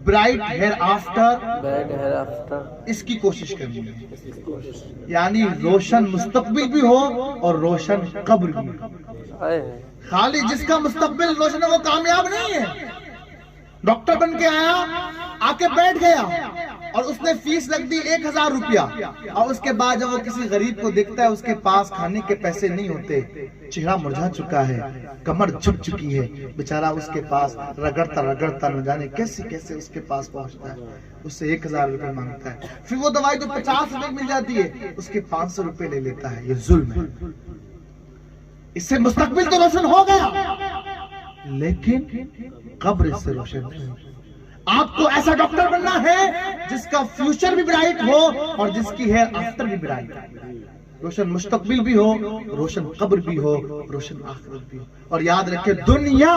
bright hereafter, اس کی کوشش کرنی ہے، یعنی روشن مستقبل بھی ہو اور روشن قبر بھی ہو۔ خالی جس کا مستقبل روشن ہے وہ کامیاب نہیں ہے۔ ڈاکٹر بن کے آیا، آ کے بیٹھ گیا اور اس نے فیس لگ دی 1000 روپیہ، اور اس کے بعد جب وہ کسی غریب کو دیکھتا ہے اس کے پاس کھانے کے پیسے نہیں ہوتے، چہرہ مرجھا چکا ہے، کمر جھک چکی ہے، بیچارہ اس کے پاس رگڑتا نہ جانے کیسے اس کے پاس پہنچتا ہے، اس سے 1000 روپے مانگتا ہے، پھر وہ دوائی جو 50 روپے مل جاتی ہے اس کے 500 روپے لے لیتا ہے۔ یہ ظلم ہے۔ اس سے مستقبل تو روشن ہو گیا لیکن قبر اس سے روشن نہیں۔ آپ کو ایسا ڈاکٹر بننا ہے جس کا فیوچر بھی برائٹ ہو اور جس کی ہیئر آفٹر بھی برائٹ ہو، روشن مستقبل بھی ہو، روشن قبر بھی ہو، روشن آخرت بھی ہو۔ اور یاد رکھیں دنیا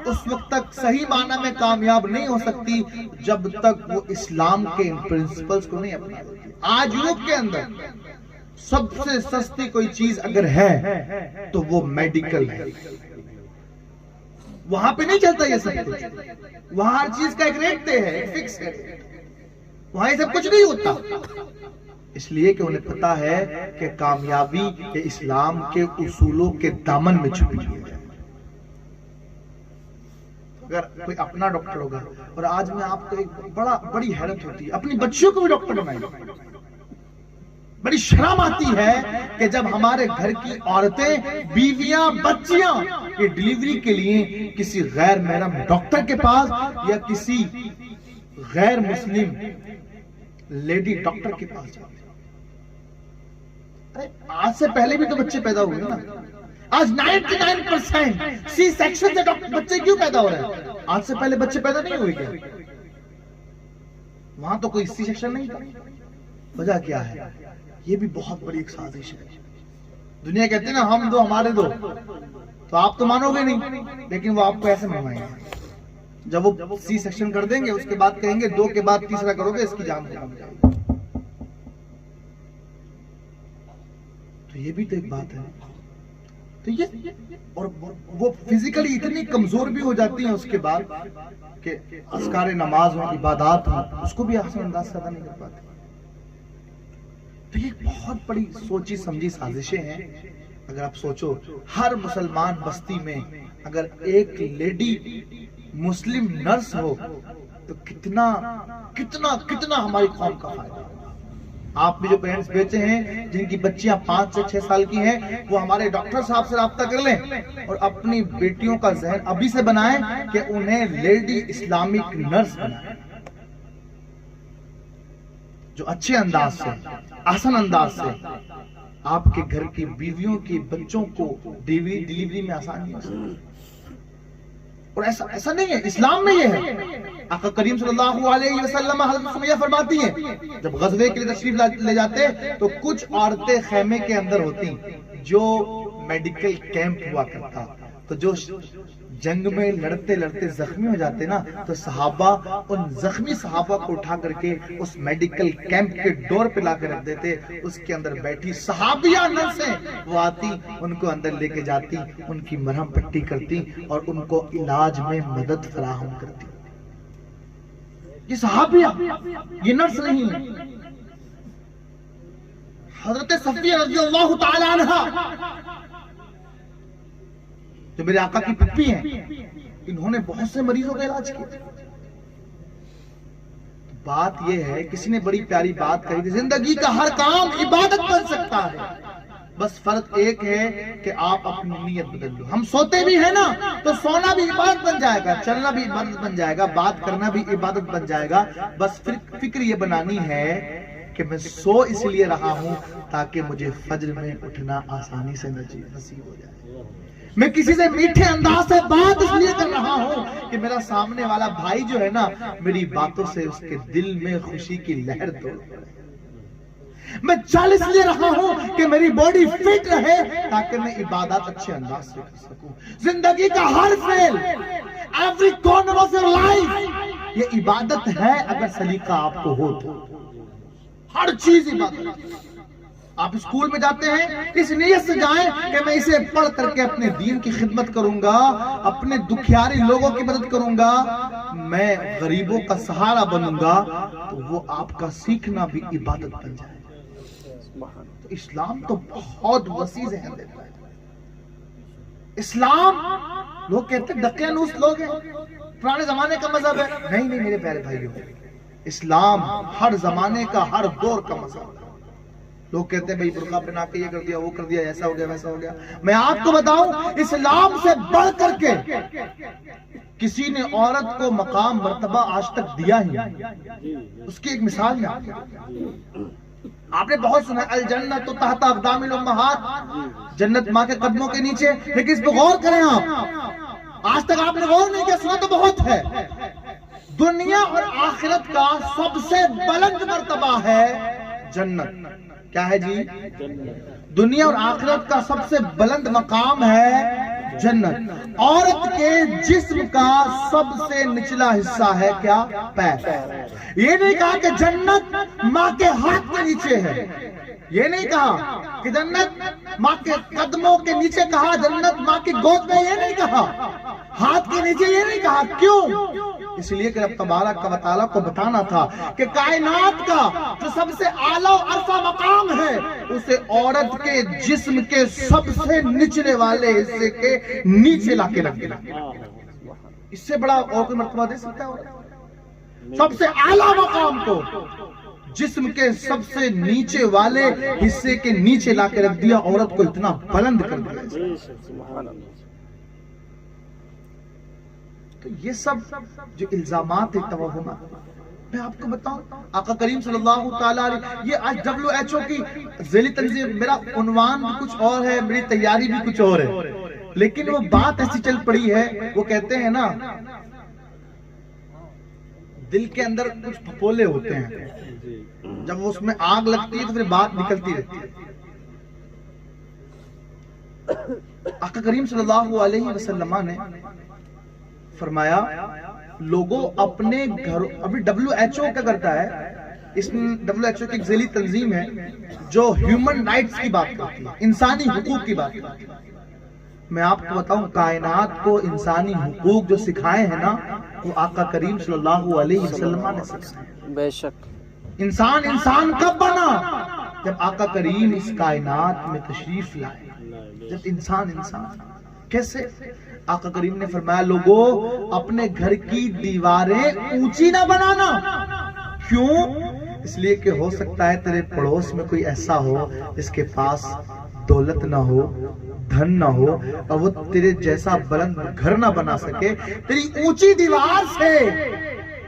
اس وقت تک صحیح معنی میں کامیاب نہیں ہو سکتی جب تک وہ اسلام کے ان پرنسپلز کو نہیں اپنا لیتی۔ آج یورپ کے اندر سب سے سستی کوئی چیز اگر ہے تو وہ میڈیکل ہے۔ وہاں پہ نہیں چلتا یہ سب کچھ، وہاں ہر چیز کا ایک ریٹ ہے، ایک فکس ہے، وہاں یہ سب کچھ نہیں ہوتا، اس لیے کہ انہیں پتا ہے کہ کامیابی یہ اسلام کے اصولوں کے دامن میں چھپی ہوئی ہے۔ اگر کوئی اپنا ڈاکٹر ہوگا، اور آج میں آپ کو ایک بڑی حیرت ہوتی ہے، اپنی بچیوں کو بھی ڈاکٹر بنائیں، بڑی شرم آتی ہے کہ جب ہمارے گھر کی عورتیں، بیویاں، بچیاں یہ ڈیلیوری کے لیے کسی غیر محرم ڈاکٹر کے پاس یا کسی غیر مسلم لیڈی ڈاکٹر کے پاس جاتے ہیں۔ آج سے پہلے بھی تو بچے پیدا ہوئے نا، آج 99% سی سیکشن سے بچے کیوں پیدا ہو رہے ہیں؟ آج سے پہلے بچے پیدا نہیں ہوئے کیا؟ وہاں تو کوئی سی سیکشن نہیں تھا۔ وجہ کیا ہے؟ یہ بھی بہت بڑی ایک سازش ہے۔ دنیا کہتے ہیں نا ہم دو ہمارے دو، تو آپ تو مانو گے نہیں، لیکن وہ آپ کو ایسے منوائیں گے، جب وہ سی سیکشن کر دیں گے اس کے بعد کہیں گے 2 کے بعد تیسرا کرو گے اس کی جان ختم ہو جائے گی۔ تو یہ بھی تو ایک بات ہے۔ تو یہ اور وہ فزیکلی اتنی کمزور بھی ہو جاتی ہیں اس کے بعد کہ اذکار نماز اور عبادات اس کو بھی احسن انداز سے ادا نہیں کر پاتے۔ تو یہ بہت بڑی سوچی سمجھی سازشیں ہیں۔ اگر آپ سوچو ہر مسلمان بستی میں اگر ایک لیڈی مسلم نرس ہو تو کتنا ہماری قوم کا فائدہ ہوگا۔ آپ بھی جو پیرنٹس بیٹے ہیں جن کی بچیاں 5 سے 6 سال کی ہیں، وہ ہمارے ڈاکٹر صاحب سے رابطہ کر لیں اور اپنی بیٹیوں کا ذہن ابھی سے بنائیں کہ انہیں لیڈی اسلامک نرس بنائیں، جو اچھے انداز سے، آسان انداز سے آپ کے گھر کی بیویوں کی بچوں کو ڈیلیوری میں آسانی ہو سکے۔ اور ایسا نہیں ہے، اسلام میں یہ ہے۔ آقا کریم صلی اللہ علیہ وسلم حضرت سمیہ فرماتی ہیں جب غزوے کے لیے تشریف لے جاتے تو کچھ عورتیں خیمے کے اندر ہوتی جو میڈیکل کیمپ ہوا کرتا، تو جو جنگ میں لڑتے لڑتے زخمی ہو جاتے نا، تو صحابہ ان زخمی صحابہ کو اٹھا کر کے اس میڈیکل کیمپ کے ڈور پہ لا کے رکھ دیتے، اس کے اندر بیٹھی صحابیہ نرسیں وہ آتی، ان کو اندر لے کے جاتی، ان کی مرہم پٹی کرتی اور ان کو علاج میں مدد فراہم کرتی۔ یہ صحابیہ، یہ نرس نہیں ہے۔ حضرت صفیہ رضی اللہ تعالی عنہ جو میرے آقا کی پھپھی ہیں، انہوں نے بہت سے مریضوں کا علاج کیا۔ بات یہ ہے، کسی نے بڑی پیاری بات کہی تھی، زندگی کا ہر کام عبادت بن سکتا ہے، بس فرق ایک ہے کہ آپ اپنی نیت بدل لو۔ ہم سوتے بھی ہیں نا تو سونا بھی عبادت بن جائے گا، چلنا بھی عبادت بن جائے گا، بات کرنا بھی عبادت بن جائے گا، بس فکر یہ بنانی ہے کہ میں سو اس لیے رہا ہوں تاکہ مجھے فجر میں اٹھنا آسانی سے نصیب ہو جائے۔ میں کسی سے میٹھے انداز سے بات اس لیے کر رہا ہوں کہ میرا سامنے والا بھائی جو ہے نا، میری باتوں سے اس کے دل میں خوشی کی لہر دوڑ پڑے۔ میں چل اس لیے رہا ہوں کہ میری باڈی فٹ رہے تاکہ میں عبادات اچھے انداز سے کر سکوں۔ زندگی کا ہر فعل، every corner of your life, یہ عبادت ہے اگر سلیقہ آپ کو ہو تو۔ ہر چیز عبادت۔ آپ اسکول میں جاتے ہیں اس نیت سے جائیں کہ میں اسے پڑھ کر کے اپنے دین کی خدمت کروں گا، اپنے دکھیاری لوگوں کی مدد کروں گا، میں غریبوں کا سہارا بنوں گا، تو وہ آپ کا سیکھنا بھی عبادت بن جائے۔ تو اسلام تو بہت وسیع ذہن دیتا ہے۔ اسلام، لوگ کہتے ہیں دقیانوس لوگ ہیں، پرانے زمانے کا مذہب ہے۔ نہیں میرے پیارے بھائیوں، اسلام ہر زمانے کا، ہر دور کا مذہب ہے۔ لوگ کہتے ہیں بھئی برقع پہنا کے یہ کر دیا، وہ کر دیا، ایسا ہو گیا، ویسا ہو گیا۔ میں آپ کو بتاؤں، اسلام سے بڑھ کر کے کسی نے عورت کو مقام مرتبہ آج تک دیا ہی نہیں۔ اس کی ایک مثال ہے، آپ نے بہت سنا الجنت تحت اقدام الامہات، جنت ماں کے قدموں کے نیچے، لیکن اس پہ غور کریں آپ، آج تک آپ نے غور نہیں کیا، سنا تو بہت ہے۔ دنیا اور آخرت کا سب سے بلند مرتبہ ہے جنت۔ کیا ہے جی؟ دنیا اور آخرت کا سب سے بلند مقام ہے جنت۔ عورت کے جسم کا سب سے نچلا حصہ ہے کیا؟ پیر۔ یہ نہیں کہا کہ جنت ماں کے ہاتھ کے نیچے ہے، یہ نہیں کہا کہ جنت ماں کے قدموں کے نیچے، کہا جنت ماں کی گود میں، یہ نہیں کہا ہاتھ کے نیچے، یہ نہیں کہا۔ کیوں؟ اس لیے کہ رب تبارک و تعالیٰ کو بتانا تھا کہ کائنات کا جو سب سے اعلیٰ و عرفہ مقام ہے، اسے عورت کے جسم کے سب سے نچلے والے حصے کے نیچے لا کے رکھ دیا۔ اس سے بڑا اور کوئی مرتبہ دے سکتا ہے؟ سب سے اعلیٰ مقام کو جسم کے سب سے نیچے والے حصے کے نیچے لا کے رکھ دیا، عورت کو اتنا بلند کر دیا۔ تو یہ سب جو الزامات ہیں، توہمات، میں آپ کو بتاؤں، آقا کریم صلی اللہ تعالیٰ علیہ، یہ آج WHO کی ذیلی تنظیم، میرا عنوان بھی کچھ اور ہے، میری تیاری بھی کچھ اور ہے، لیکن وہ بات ایسی چل پڑی ہے، وہ کہتے ہیں نا دل کے اندر کچھ پھپولے ہوتے ہیں، جب اس میں آگ لگتی ہے تو پھر بات نکلتی رہتی ہے۔ آقا کریم صلی اللہ علیہ وسلم نے فرمایا، لوگوں اپنے گھروں، ابھی WHO کیا کرتا ہے، اس میں WHO کی ایک ذیلی تنظیم ہے جو ہیومن رائٹس کی بات کرتی ہے، انسانی حقوق کی بات کرتی ہے۔ میں آپ کو بتاؤں، کائنات کو انسانی حقوق جو سکھائے ہیں نا، وہ آقا کریم صلی اللہ علیہ وسلم نے سکھائے۔ بے شک انسان کب بنا؟ جب آقا کریم اس کائنات میں تشریف لائے، جب انسان کیسے؟ آقا کریم نے فرمایا، لوگوں اپنے گھر کی دیواریں اونچی نہ بنانا۔ کیوں؟ اس لیے کہ ہو سکتا ہے تیرے پڑوس میں کوئی ایسا ہو جس کے پاس دولت نہ ہو، دھن نہ ہو، اور وہ تیرے جیسا بلند گھر نہ بنا سکے، تیری اونچی دیوار سے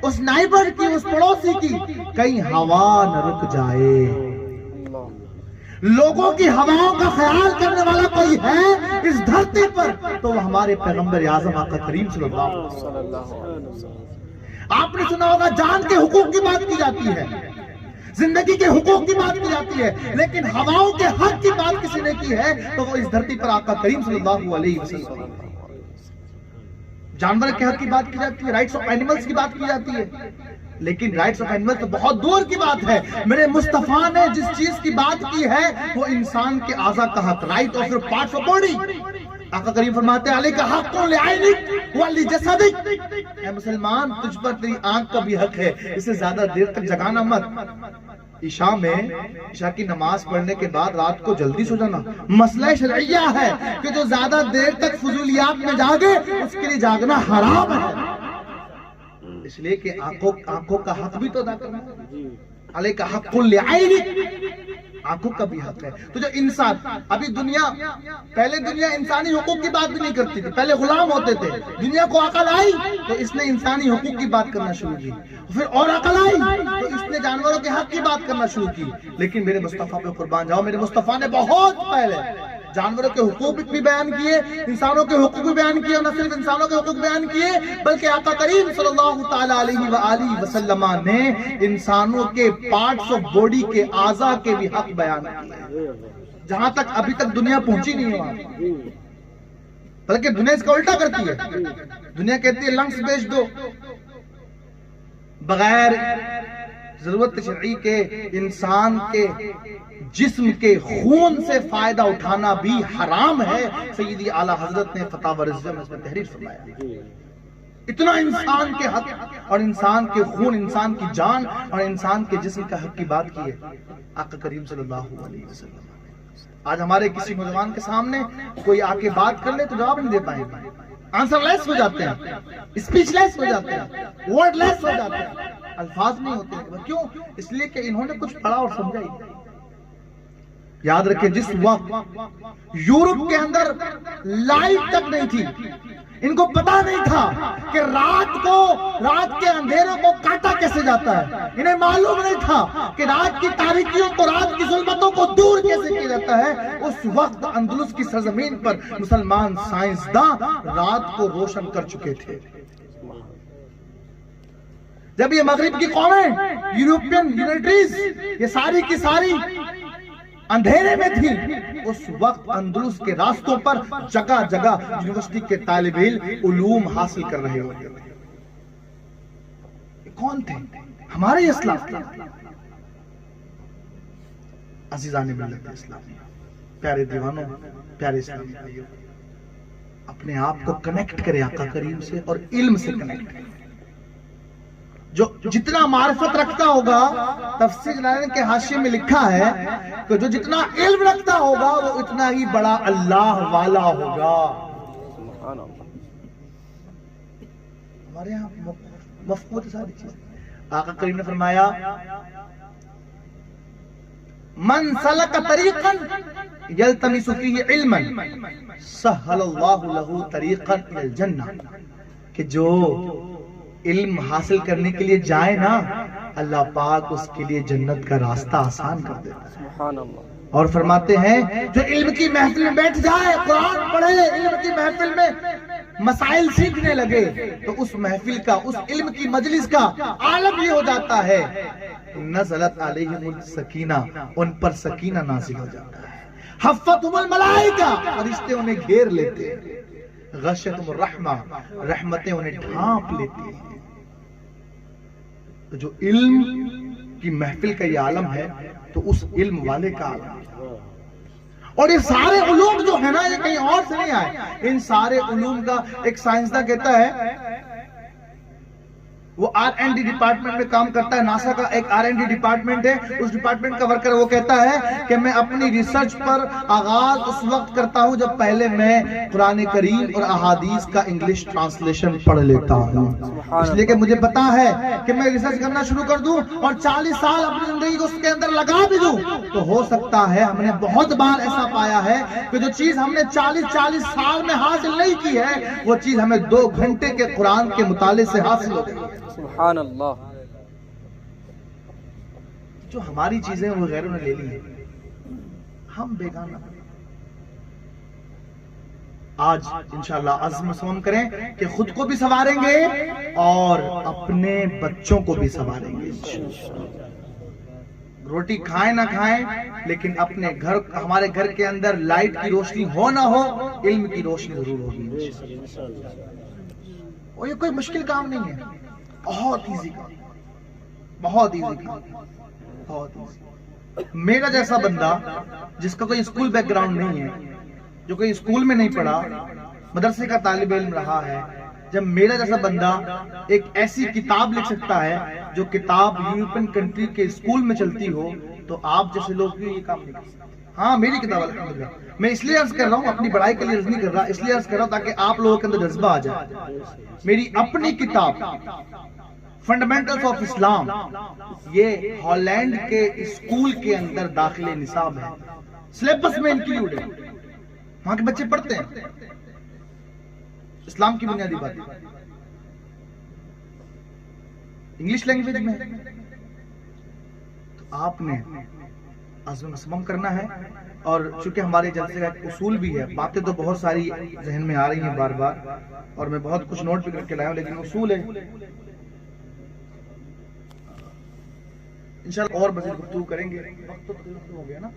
اس نائبر کی، اس پڑوسی کی کہیں ہوا نہ رک جائے۔ لوگوں کی ہواؤں کا خیال کرنے والا کوئی ہے اس دھرتی پر تو وہ ہمارے پیغمبر اعظم آقا کریم صلی اللہ علیہ وسلم۔ آپ نے سنا ہوگا جان کے حقوق کی بات کی جاتی ہے، زندگی کے حقوق کی بات کی جاتی ہے، لیکن ہواؤں کے حق کی بات کسی نے کی ہے تو وہ اس دھرتی پر آقا کریم صلی اللہ علیہ وسلم۔ جانور کے حق کی بات کی جاتی ہے، رائٹس آف اینیملز کی بات کی جاتی ہے، لیکن رائٹس آف اینیمل تو بہت دور کی بات ہے۔ میرے مصطفیٰ نے جس چیز کی بات کی ہے وہ انسان کے اعضاء کا حق، right of your parts of body. آقا کریم فرماتے ہیں علیک حق لعینک ولجسدک، اے مسلمان تجھ پر تیری آنکھ کا بھی حق ہے، اسے زیادہ دیر تک جگانا مت۔ عشاء کی نماز پڑھنے کے بعد رات کو جلدی سو جانا مسئلہ شرعیہ ہے کہ جو زیادہ دیر تک فضولیات میں جاگے اس کے لیے جاگنا حرام ہے، اس لیے کہ آنکھوں کا حق بھی تو ادا کرنا ہے۔ علیک حق لعینک، آنکھوں کا بھی حق ہے۔ تو جو انسان ابھی پہلے دنیا انسانی حقوق کی بات بھی نہیں کرتی تھی، پہلے غلام ہوتے تھے، دنیا کو عقل آئی تو اس نے انسانی حقوق کی بات کرنا شروع کی، پھر اور عقل آئی تو اس نے جانوروں کے حق کی بات کرنا شروع کی۔ لیکن میرے مصطفیٰ پہ قربان جاؤ، میرے مصطفیٰ نے بہت پہلے جانوروں کے حقوق بھی بیان کیے، انسانوں کے حقوق بھی بیان کیے، اور نہ صرف انسانوں کے حقوق بیان کیے بلکہ آقا کریم صلی اللہ تعالی علیہ وآلہ وسلم نے انسانوں کے پارٹس آف باڈی کے اعضاء کے بھی حق بیان کیے، جہاں تک ابھی تک دنیا پہنچی نہیں ہے، بلکہ دنیا اس کا الٹا کرتی ہے۔ دنیا کہتی ہے لنگس بیچ دو، بغیر ضرورت شرعی کے انسان کے جسم کے خون سے فائدہ اٹھانا بھی حرام ہے۔ سیدی اعلیٰ حضرت نے فتاوی رضویہ میں اس میں تحریر فرمایا۔ اتنا انسان کے حق اور انسان کے خون، انسان کی جان اور انسان کے جسم کا حق کی بات کی ہے آقا کریم صلی اللہ علیہ وسلم۔ آج ہمارے کسی نوجوان کے سامنے کوئی آ کے بات کر لے تو جواب نہیں دے پائیں گے، آنسر لیس ہو جاتے ہیں، اسپیچ لیس ہو جاتے ہیں، ورڈ لیس ہو جاتے ہیں، الفاظ نہیں ہوتے۔ کیوں؟ اس لیے کہ انہوں نے کچھ پڑھا اور سمجھا ہی۔ یاد رکھیں جس وقت یورپ کے اندر لائٹ تک نہیں تھی، ان کو پتا نہیں تھا کہ رات کے اندھیروں کو کاٹا کیسے جاتا ہے، انہیں معلوم نہیں تھا کہ رات کی تاریکیوں کو، رات کی ظلمتوں کو دور کیسے کیا جاتا ہے۔ اس وقت اندلس کی سرزمین پر مسلمان سائنسداں رات کو روشن کر چکے تھے۔ جب یہ مغرب کی قومیں، یورپین یونٹریز، یہ ساری کی ساری اندھیرے میں تھی، اس وقت اندلس کے راستوں پر جگہ جگہ یونیورسٹی کے طالب علم علوم حاصل کر رہے ہوتے تھے۔ کون تھے؟ ہمارے اسلاف۔ عزیزان ملت اسلامی، پیارے دیوانوں، پیارے اسلامی بھائیوں، اپنے آپ کو کنیکٹ کرے آقا کریم سے اور علم سے کنیکٹ کرے۔ جو جتنا معرفت رکھتا ہوگا، تفسیر جلالین کے حاشیے میں لکھا ہے کہ جو جتنا علم رکھتا ہوگا وہ اتنا ہی بڑا اللہ والا ہوگا۔ ہمارے یہاں مفقود ساری چیز۔ آقا کریم نے فرمایا من سلک طریقا یلتمس فیہ علما سہل اللہ لہ طریقا الی الجنہ، کہ جو علم حاصل کرنے کے لیے جائے نا، اللہ پاک اس کے لیے جنت کا راستہ آسان کر دیتا ہے۔ اور فرماتے ہیں جو علم کی محفل میں بیٹھ جائے، قرآن پڑھے، علم کی محفل میں مسائل سیکھنے لگے، تو اس محفل کا، اس علم کی مجلس کا عالم یہ ہو جاتا ہے نزلت علیہم السکینہ، ان پر سکینہ نازل ہو جاتا ہے، حفتہم الملائکہ، فرشتے انہیں گھیر لیتے ہیں، غشتہم الرحمہ، رحمتیں انہیں ڈھانپ لیتی ہیں۔ جو علم کی محفل کا یہ عالم ہے تو اس علم والے کا عالم ہے۔ اور یہ سارے علوم جو ہے نا، یہ کہیں اور سے نہیں آئے، ان سارے علوم کا ایک سائنسداں کہتا ہے وہ R&D ڈپارٹمنٹ میں کام کرتا ہے. ناسا کا ایک R&D ڈپارٹمنٹ ہے. اس ڈپارٹمنٹ کا ورکر وہ کہتا ہے کہ میں اپنی ریسرچ پر آغاز اس وقت کرتا ہوں جب پہلے میں قرآن کریم اور احادیث کا انگلش ٹرانسلیشن پڑھ لیتا ہوں. اس لیے کہ مجھے پتا ہے کہ میں ریسرچ کرنا شروع کر دوں اور 40 سال اپنی زندگی کو اس کے اندر لگا بھی دوں تو ہو سکتا ہے. ہم نے بہت بار ایسا پایا ہے کہ جو چیز ہم نے 40 سال میں حاصل نہیں کی ہے وہ چیز ہمیں 2 گھنٹے کے قرآن کے مطالعے سے حاصل ہو گئی. سبحان اللہ. جو ہماری چیزیں وہ غیروں نے لے لی ہیں, ہم بیگانہ. آج انشاءاللہ عزم مسلم کریں کہ خود کو بھی سنواریں گے اور اپنے بچوں کو بھی سنواریں گے. روٹی کھائیں نہ کھائیں لیکن اپنے گھر, ہمارے گھر کے اندر لائٹ کی روشنی ہو نہ ہو, علم کی روشنی ضرور ہوگی. اور یہ کوئی مشکل کام نہیں ہے, بہت ایزی کام, بہت ایزی کام, بہت ایزی. میرا جیسا بندہ جس کا کوئی اسکول بیک گراؤنڈ نہیں ہے, جو کوئی اسکول میں نہیں پڑھا, مدرسے کا طالب علم رہا ہے, جب میرا جیسا بندہ ایک ایسی کتاب لکھ سکتا ہے جو کتاب یورپین کنٹری کے اسکول میں چلتی ہو, تو آپ جیسے لوگ بھی یہ کام نہیں کر سکتے. ہاں میری کتاب الحمدللہ, میں اس لیے عرض کر رہا ہوں, اپنی بڑائی کے لیے عرض نہیں کر رہا, اس لیے عرض کر رہا ہوں تاکہ آپ لوگوں کے اندر جذبہ آ جائے. میری اپنی کتاب فنڈامنٹلز آف اسلام یہ ہالینڈ کے اسکول کے اندر داخل نصاب ہے, سلیبس میں انکلوڈ ہے, وہاں کے بچے پڑھتے ہیں اسلام کی بنیادی باتیں انگلش لینگویج میں. تو آپ نے عزم مسمم کرنا ہے. اور چونکہ ہمارے جلسے کا ایک اصول بھی ہے, باتیں تو بہت ساری ذہن میں آ رہی ہیں بار بار اور میں بہت کچھ نوٹ بھی کر کے لایا ہوں, لیکن اصول ہے انشاءاللہ اور مزید گفتگو کریں گے. وقت تو ختم ہو گیا نا,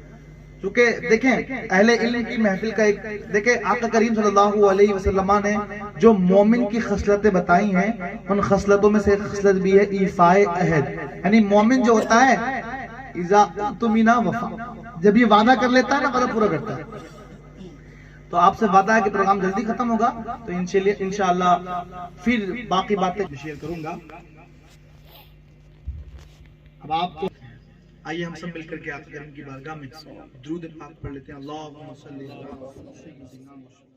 چونکہ دیکھیں اہل علم کی محفل کا ایک, دیکھیں آقا کریم صلی اللہ علیہ وسلم نے جو مومن کی خصلتیں بتائی ہیں ان خصلتوں میں سے ایک خصلت بھی ہے ایفاء عہد. یعنی مومن جو ہوتا ہے اذا اؤتمن وفا, جب یہ وعدہ کر لیتا ہے نا وعدہ پورا کرتا ہے. تو آپ سے وعدہ ہے کہ پروگرام جلدی ختم ہوگا, تو انشاءاللہ پھر باقی باتیں شیئر کروں گا. اب آپ کو آئیے ہم سب مل کر کے آقا کریم کی بارگاہ میں درود پاک پڑھ لیتے ہیں. اللہم صلی علی سیدنا محمد.